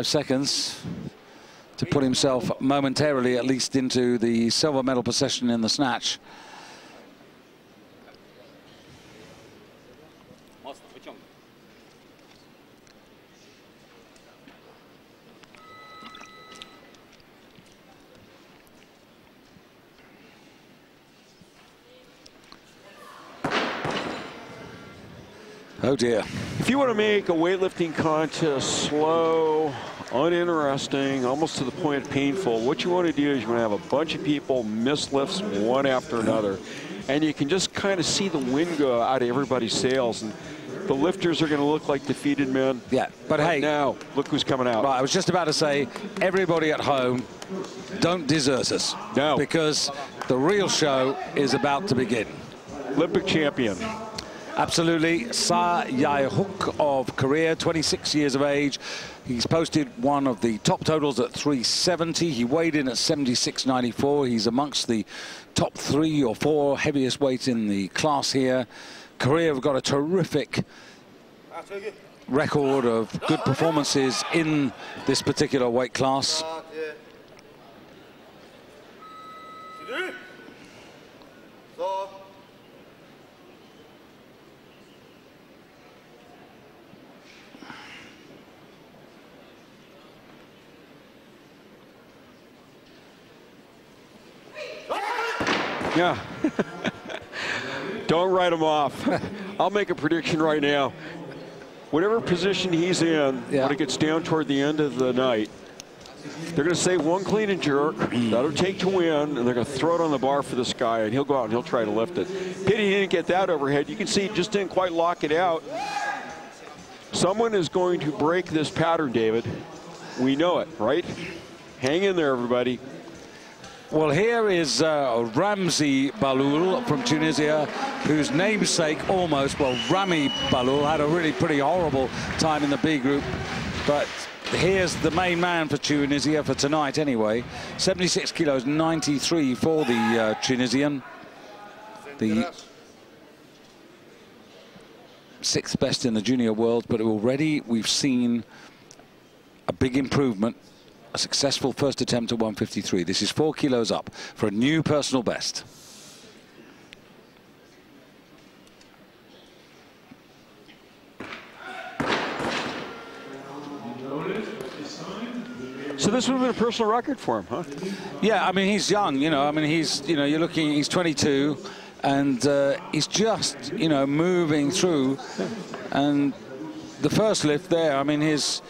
Seconds to put himself momentarily, at least, into the silver medal procession in the snatch. Oh dear. If you want to make a weightlifting contest slow, uninteresting, almost to the point of painful, what you want to do is you want to have a bunch of people miss lifts one after another. And you can just kind of see the wind go out of everybody's sails. And the lifters are going to look like defeated men. Yeah, but hey, now look who's coming out. Right, I was just about to say, everybody at home, don't desert us. No. Because the real show is about to begin. Olympic champion. Absolutely. Sa Yae-hook of Korea, 26 years of age. He's posted one of the top totals at 370. He weighed in at 76.94. He's amongst the top 3 or 4 heaviest weights in the class here. Korea have got a terrific record of good performances in this particular weight class. Yeah. Don't write him off. I'll make a prediction right now. Whatever position he's in, when it gets down toward the end of the night, they're going to say one clean and jerk. That'll take to win, and they're going to throw it on the bar for this guy, and he'll go out and he'll try to lift it. Pity he didn't get that overhead. You can see he just didn't quite lock it out. Someone is going to break this pattern, David. We know it, right? Hang in there, everybody. Well, here is Ramzi Baloul from Tunisia, whose namesake almost, well, Rami Baloul had a really pretty horrible time in the B group. But here's the main man for Tunisia for tonight anyway. 76 kilos, 93 for the Tunisian. The 6th best in the junior world, but already we've seen a big improvement. A successful first attempt at 153. This is 4 kilos up for a new personal best. So this would have been a personal record for him, huh? Yeah, I mean, he's young, you know. I mean, he's, you know, you're looking, he's 22, and he's just, you know, moving through. And the first lift there, I mean, his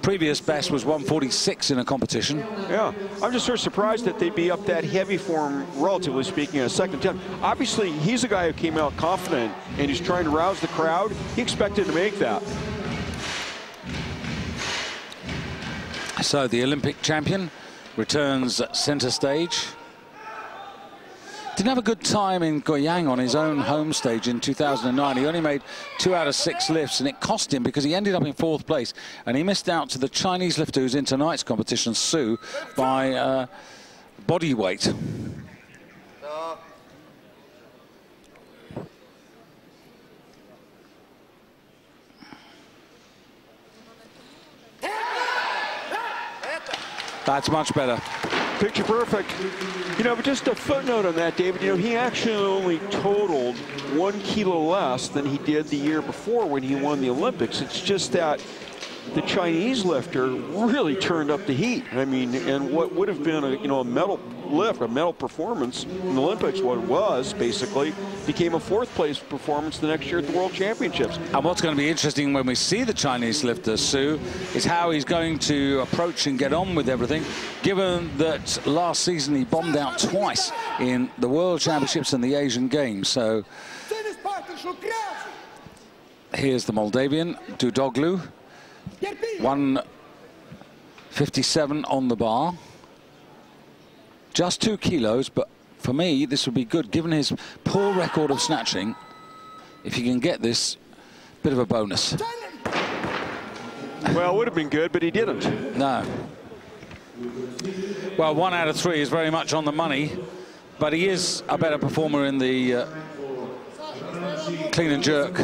previous best was 146 in a competition. Yeah, I'm just sort of surprised that they'd be up that heavy for him, relatively speaking, in a second attempt. Obviously, he's a guy who came out confident, and he's trying to rouse the crowd. He expected to make that. So the Olympic champion returns center stage. Didn't have a good time in Goyang on his own home stage in 2009. He only made 2 out of 6 lifts, and it cost him because he ended up in 4th place, and he missed out to the Chinese lifter who's in tonight's competition, Su, by body weight. That's much better. Picture perfect. You know, but just a footnote on that, David, you know, he actually only totaled 1 kilo less than he did the year before when he won the Olympics. It's just that the Chinese lifter really turned up the heat. I mean, and what would have been a, you know, a medal lift, a medal performance in the Olympics, what it was basically, became a 4th place performance the next year at the World Championships. And what's going to be interesting when we see the Chinese lifter, Su, is how he's going to approach and get on with everything, given that last season he bombed out twice in the World Championships and the Asian Games. So here's the Moldavian, Dudoglu. 157 on the bar. Just 2 kilos, but for me, this would be good, given his poor record of snatching. If you can get this, bit of a bonus. Well, it would have been good, but he didn't. No. Well, 1 out of 3 is very much on the money, but he is a better performer in the clean and jerk.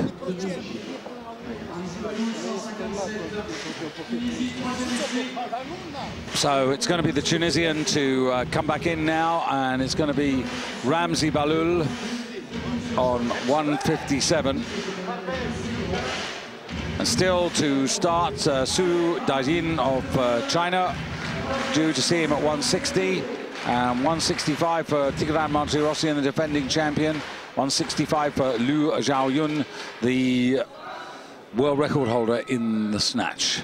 So it's going to be the Tunisian to come back in now, and it's going to be Ramzi Baloul on 157. And still to start, Su Daijin of China, due to see him at 160. 165 for Tigran Martirosyan, the defending champion. 165 for Liu Xiaoyun, the world record holder in the snatch.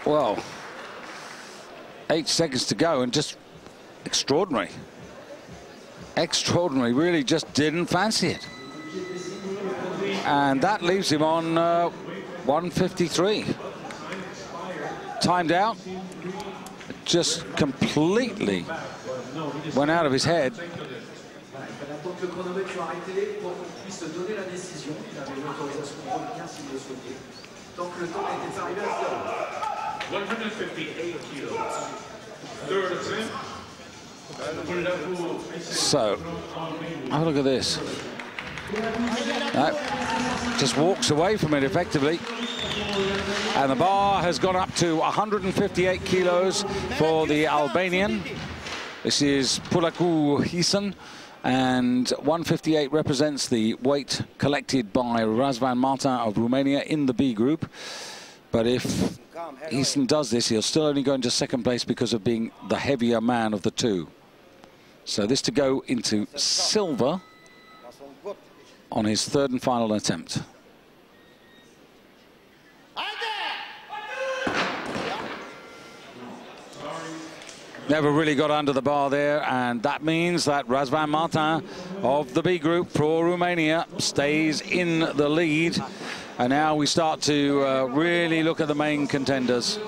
Well, 8 seconds to go, and just extraordinary. Extraordinary, really just didn't fancy it. And that leaves him on 153. Timed out. Just completely went out of his head. So, have a look at this. Just walks away from it effectively. And the bar has gone up to 158 kilos for the Albanian. This is Pulaku Hisan. And 158 represents the weight collected by Razvan Martin of Romania in the B group. But if Easton does this, he'll still only go into second place because of being the heavier man of the two. So this to go into silver on his third and final attempt. Never really got under the bar there, and that means that Razvan Martin of the B group for Romania stays in the lead. And now we start to really look at the main contenders.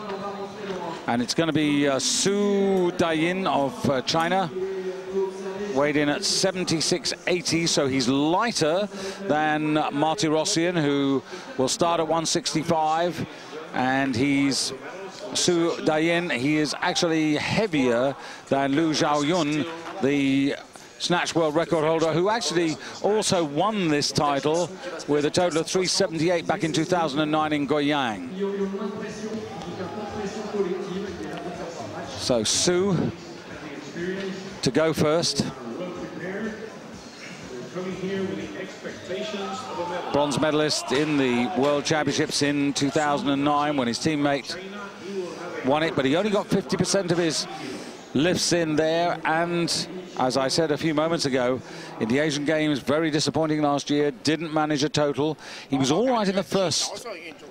And it's going to be Su Daijin of China, weighed in at 76.80, so he's lighter than Martirosyan, who will start at 165, and he's Su Daijin, he is actually heavier than Liu Xiaoyun, the snatch world record holder, who actually also won this title with a total of 378 back in 2009 in Goyang. So Su to go first. Bronze medalist in the World Championships in 2009 when his teammate won it, but he only got 50% of his lifts in there. And as I said a few moments ago, in the Asian Games, very disappointing last year, didn't manage a total. He was all right in the first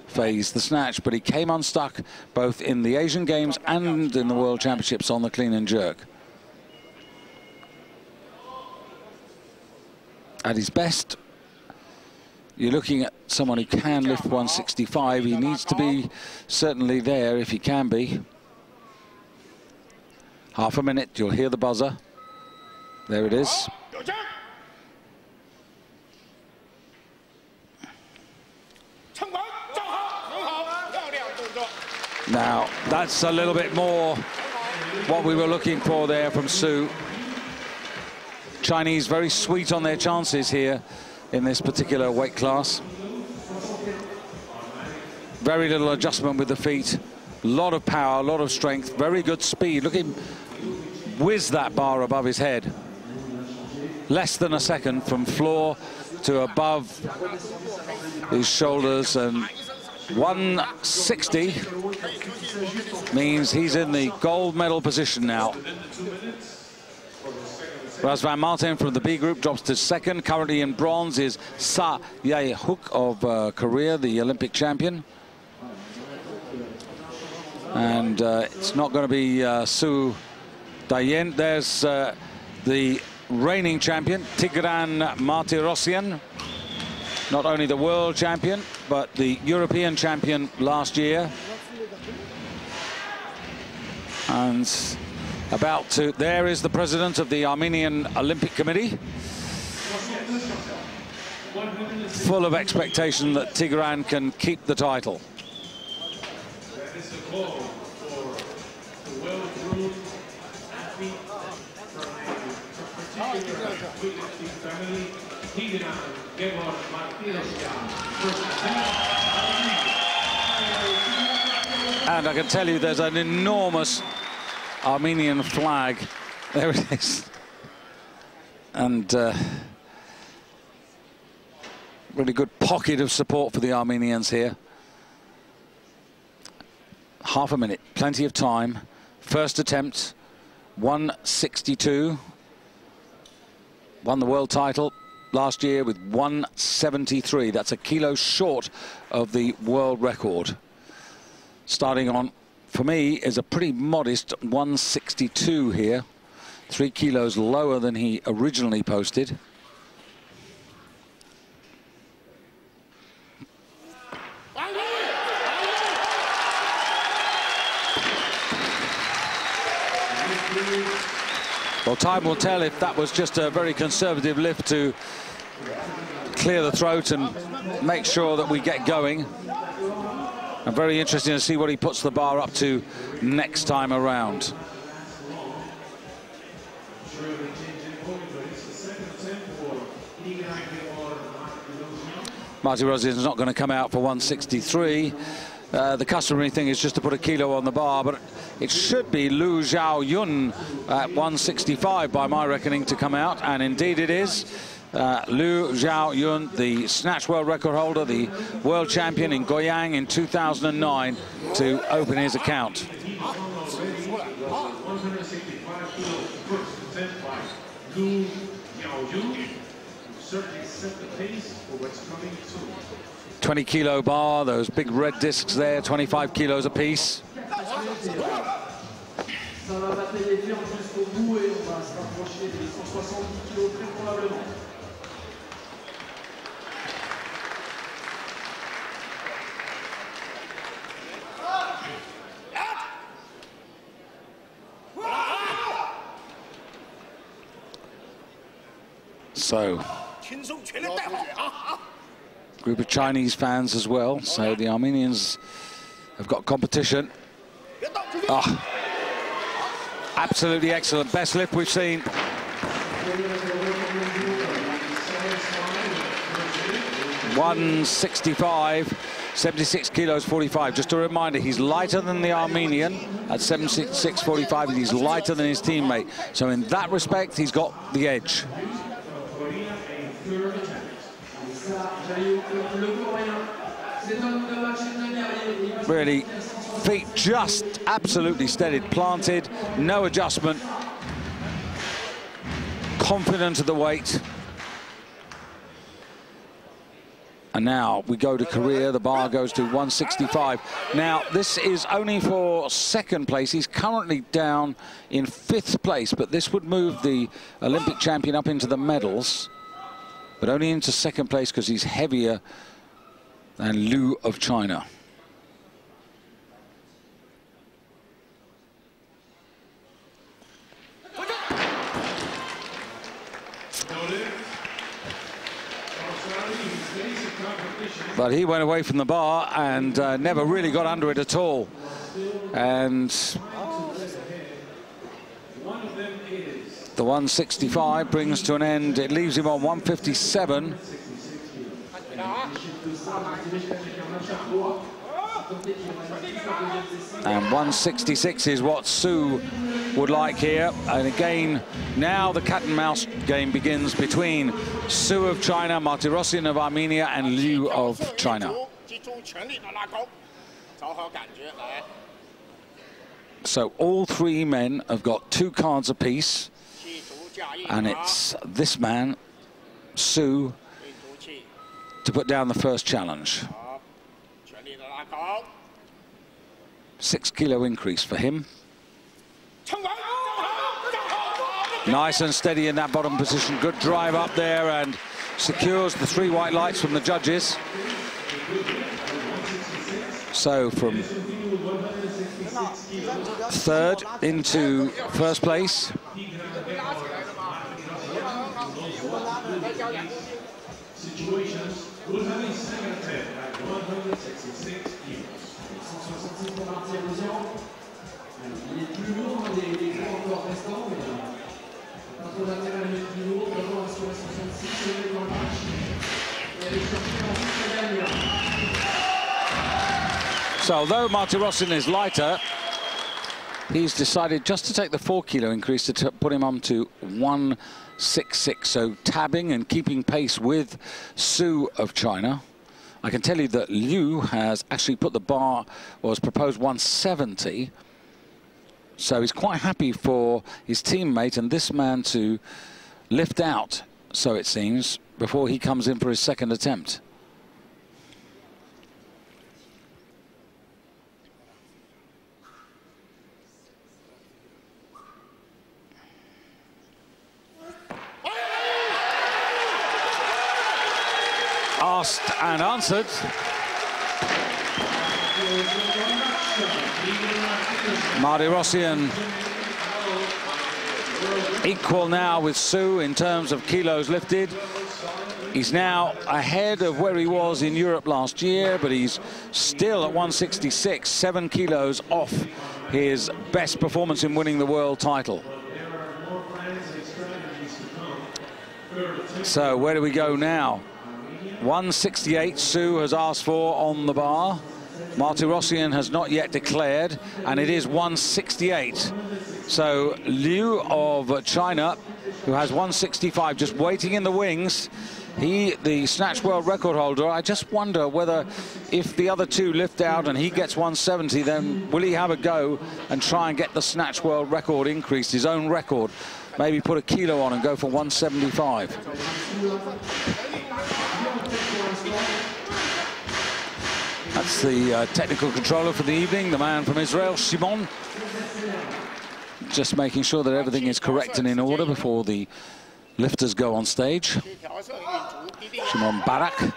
phase, the snatch, but he came unstuck both in the Asian Games and in the World Championships on the clean and jerk. At his best, you're looking at someone who can lift 165. He needs to be certainly there if he can be. Half a minute, you'll hear the buzzer. There it is. Now, that's a little bit more what we were looking for there from Su. Chinese very sweet on their chances here in this particular weight class. Very little adjustment with the feet. A lot of power, a lot of strength, very good speed. Look at him whiz that bar above his head. Less than a second from floor to above his shoulders, and 160 means he's in the gold medal position now. Razvan Martin from the B group drops to second. Currently in bronze is Sa Yae-hook of Korea, the Olympic champion. And it's not going to be Su Daijin. There's the reigning champion, Tigran Martirosyan. Not only the world champion, but the European champion last year. And about to, there is the president of the Armenian Olympic Committee. full of expectation that Tigran can keep the title. That is the call for the well-groomed athlete from a particular weightlifting family, Tigran And I can tell you there's an enormous Armenian flag. There it is. And really good pocket of support for the Armenians here. Half a minute, plenty of time. First attempt, 162. Won the world title last year with 173. That's a kilo short of the world record. Starting on, for me, is a pretty modest 162 here. 3 kilos lower than he originally posted. Well, time will tell if that was just a very conservative lift to clear the throat and make sure that we get going. And very interesting to see what he puts the bar up to next time around. Marty Rossi is not going to come out for 163. The customary thing is just to put a kilo on the bar, but it should be Lu Xiaoyun at 165 by my reckoning to come out, and indeed it is. Lu Xiaoyun, the snatch world record holder, the world champion in Goyang in 2009, to open his account. Lu Xiaoyun certainly set the pace for what's coming soon. 20 kilo bar, those big red discs there, 25 kilos apiece. So, group of Chinese fans as well, so the Armenians have got competition. Oh, absolutely excellent, best lift we've seen. $165, 76 kilos 45. Just a reminder, he's lighter than the Armenian at 76.45, and he's lighter than his teammate. So in that respect, he's got the edge. Really, feet just absolutely steadied, planted, no adjustment, confident of the weight. And now we go to Korea, the bar goes to 165. Now, this is only for second place. He's currently down in 5th place, but this would move the Olympic champion up into the medals, but only into second place because he's heavier than Lu of China. But he went away from the bar and never really got under it at all. And the 165 brings to an end. It leaves him on 157. And 166 is what Su would like here. And again, now the cat and mouse game begins between Su of China, Martirosyan of Armenia, and Liu of China. So all three men have got 2 cards apiece, and it's this man, Su, to put down the first challenge. 6 kilo increase for him. Nice and steady in that bottom position. Good drive up there and secures the 3 white lights from the judges. So from 3rd into 1st place. situations will have a second attempt at 166 kilos. Il est plus lourd des gros encore restants, mais quand on a tiré le plus lourd, d'abord sur la 66, on est dans le match. Et elle est sortie ensuite la dernière. So although Martirosyan is lighter, he's decided just to take the 4 kilo increase to put him on to 166. So tabbing and keeping pace with Su of China. I can tell you that Liu has actually put the bar, or has proposed 170. So he's quite happy for his teammate and this man to lift out, so it seems, before he comes in for his second attempt. Asked and answered. Martirosyan equal now with Su in terms of kilos lifted. He's now ahead of where he was in Europe last year, but he's still at 166, 7 kilos off his best performance in winning the world title. So where do we go now? 168 Su has asked for on the bar. Martirosyan has not yet declared, and it is 168. So Liu of China, who has 165, just waiting in the wings. He, the snatch world record holder, I just wonder whether if the other two lift out and he gets 170, then will he have a go and try and get the snatch world record increased, his own record? Maybe put a kilo on and go for 175. That's the technical controller for the evening, the man from Israel, Shimon. Just making sure that everything is correct and in order before the lifters go on stage. Shimon Barak.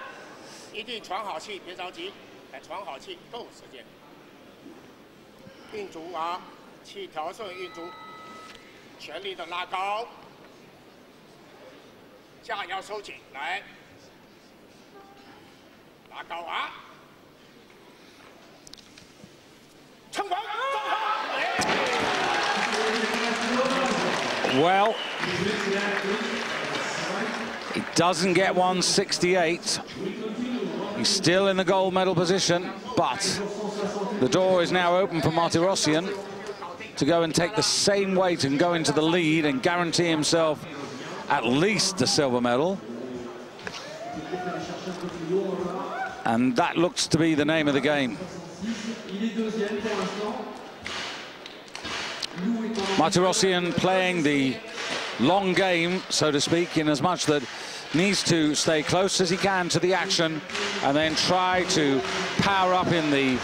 Well, he doesn't get 168. He's still in the gold medal position, but the door is now open for Martirosyan to go and take the same weight and go into the lead and guarantee himself at least the silver medal. And that looks to be the name of the game. Martirosyan playing the long game, so to speak, in as much that needs to stay close as he can to the action and then try to power up in the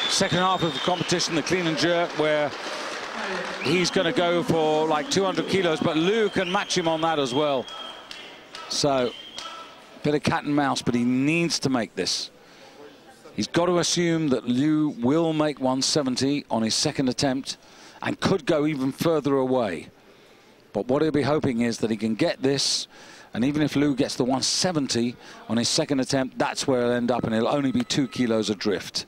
second half of the competition, the clean and jerk, where he's going to go for like 200 kilos, but Liu can match him on that as well. So, bit of cat and mouse, but he needs to make this. He's got to assume that Liu will make 170 on his second attempt and could go even further away. But what he'll be hoping is that he can get this, and even if Liu gets the 170 on his second attempt, that's where he'll end up, and he'll only be 2 kilos adrift.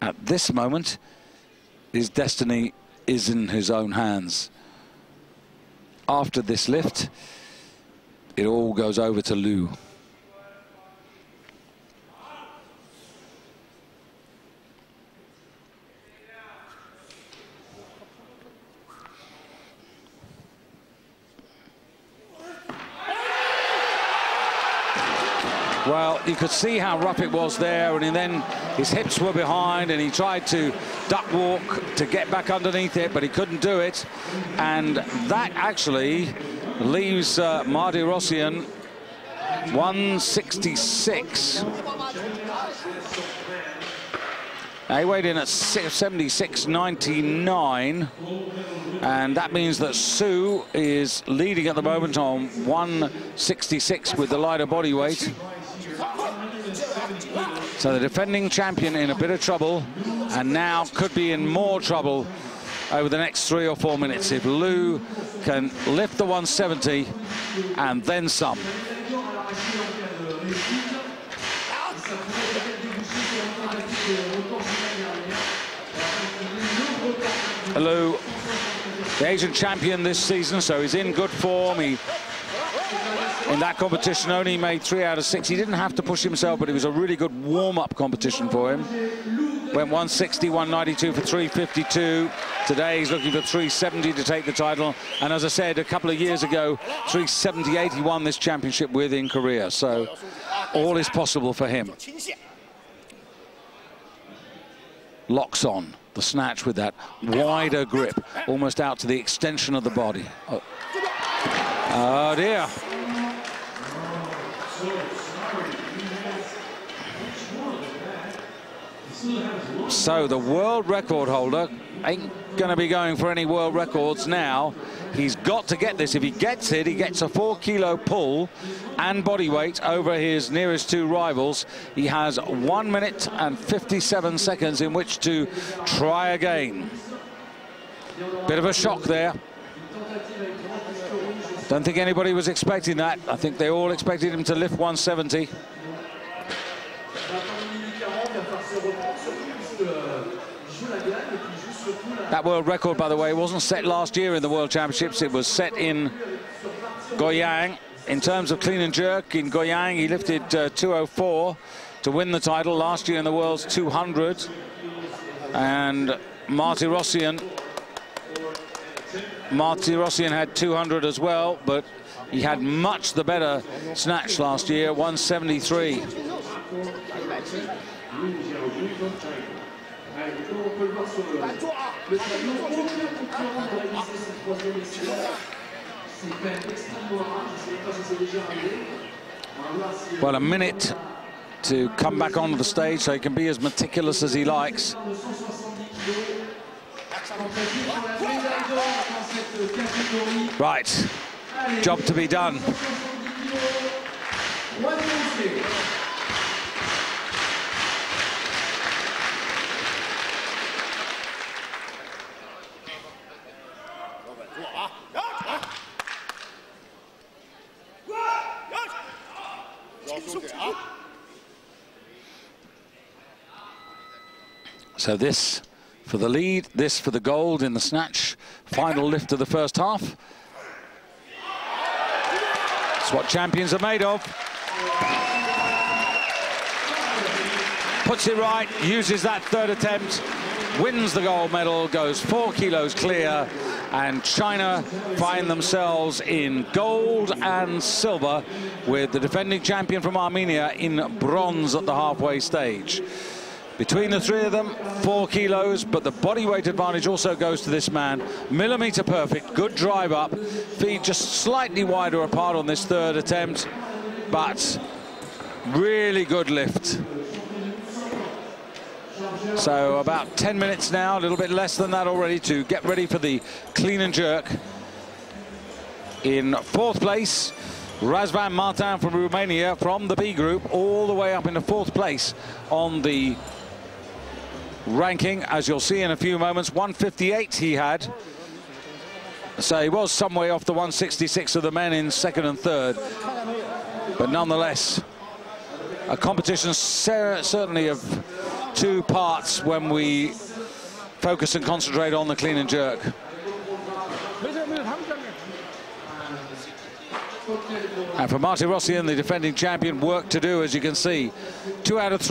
At this moment, his destiny is in his own hands. After this lift, it all goes over to Liu. Well, you could see how rough it was there, and then his hips were behind, and he tried to duck walk to get back underneath it, but he couldn't do it. And that actually leaves Martirosyan 166. Now, he weighed in at 76.99, and that means that Su is leading at the moment on 166 with the lighter body weight. So the defending champion in a bit of trouble, and now could be in more trouble over the next 3 or 4 minutes. If Liu can lift the 170 and then some. Hello, the Asian champion this season, so he's in good form. He, in that competition, only made 3 out of 6. He didn't have to push himself, but it was a really good warm-up competition for him. Went 160, 192 for 352. Today he's looking for 370 to take the title. And as I said a couple of years ago, 378 he won this championship with in Korea. So all is possible for him. Locks on the snatch with that wider grip, almost out to the extension of the body. Oh dear. So the world record holder ain't going to be going for any world records now. He's got to get this. If he gets it, he gets a 4-kilo pull and body weight over his nearest 2 rivals. He has 1 minute and 57 seconds in which to try again. Bit of a shock there. Don't think anybody was expecting that. I think they all expected him to lift 170. That world record, by the way, wasn't set last year in the World Championships. It was set in Goyang. In terms of clean and jerk, in Goyang, he lifted 204 to win the title last year in the World's 200. And Marty Rossian had 200 as well, but he had much the better snatch last year, 173. Well, a minute to come back onto the stage so he can be as meticulous as he likes. Right, job to be done. So this for the lead, this for the gold in the snatch. Final lift of the first half. It's what champions are made of. Puts it right, uses that third attempt, wins the gold medal, goes 4 kilos clear, and China find themselves in gold and silver with the defending champion from Armenia in bronze at the halfway stage. Between the 3 of them, 4 kilos, but the body weight advantage also goes to this man. Millimeter perfect, good drive up, feet just slightly wider apart on this third attempt, but really good lift. So about 10 minutes now, a little bit less than that already to get ready for the clean and jerk. In 4th place, Razvan Martin from Romania from the B group, all the way up into 4th place on the ranking, as you'll see in a few moments. 158 he had, so he was some way off the 166 of the men in 2nd and 3rd, but nonetheless a competition certainly of 2 parts when we focus and concentrate on the clean and jerk. And for Marty Rossian, the defending champion, work to do, as you can see. 2 out of 3.